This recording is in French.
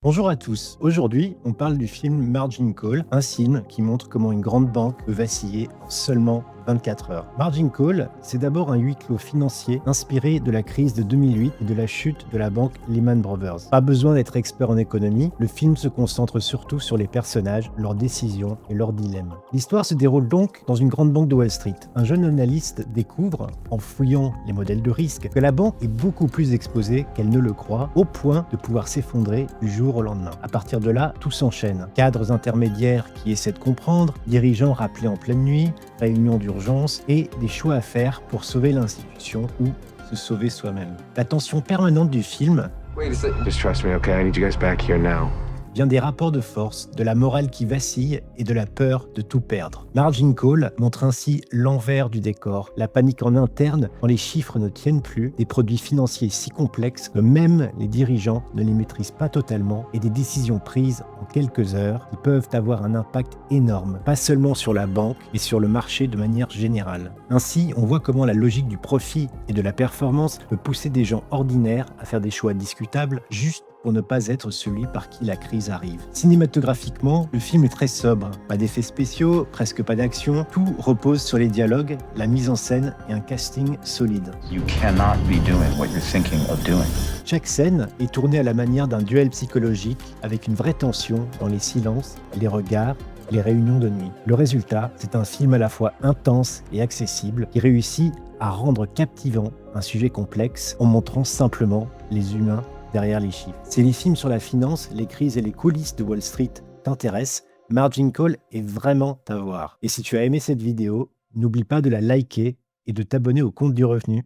Bonjour à tous. Aujourd'hui, on parle du film Margin Call, un film qui montre comment une grande banque peut vaciller en seulement 24 heures. Margin Call, c'est d'abord un huis clos financier inspiré de la crise de 2008 et de la chute de la banque Lehman Brothers. Pas besoin d'être expert en économie, le film se concentre surtout sur les personnages, leurs décisions et leurs dilemmes. L'histoire se déroule donc dans une grande banque de Wall Street. Un jeune analyste découvre, en fouillant les modèles de risque, que la banque est beaucoup plus exposée qu'elle ne le croit, au point de pouvoir s'effondrer du jour au lendemain. À partir de là, tout s'enchaîne. Cadres intermédiaires qui essaient de comprendre, dirigeants rappelés en pleine nuit, réunions d'urgence et des choix à faire pour sauver l'institution ou se sauver soi-même. La tension permanente du film Wait a second. Just trust me, okay? I need you guys back here now. vient des rapports de force, de la morale qui vacille et de la peur de tout perdre. Margin Call montre ainsi l'envers du décor, la panique en interne quand les chiffres ne tiennent plus, des produits financiers si complexes que même les dirigeants ne les maîtrisent pas totalement et des décisions prises en quelques heures qui peuvent avoir un impact énorme, pas seulement sur la banque, mais sur le marché de manière générale. Ainsi, on voit comment la logique du profit et de la performance peut pousser des gens ordinaires à faire des choix discutables juste pour ne pas être celui par qui la crise arrive. Cinématographiquement, le film est très sobre. Pas d'effets spéciaux, presque pas d'action. Tout repose sur les dialogues, la mise en scène et un casting solide. You cannot be doing what you're thinking of doing. Chaque scène est tournée à la manière d'un duel psychologique avec une vraie tension dans les silences, les regards, les réunions de nuit. Le résultat, c'est un film à la fois intense et accessible qui réussit à rendre captivant un sujet complexe en montrant simplement les humains derrière les chiffres. Si les films sur la finance, les crises et les coulisses de Wall Street t'intéressent, Margin Call est vraiment à voir. Et si tu as aimé cette vidéo, n'oublie pas de la liker et de t'abonner au compte du revenu.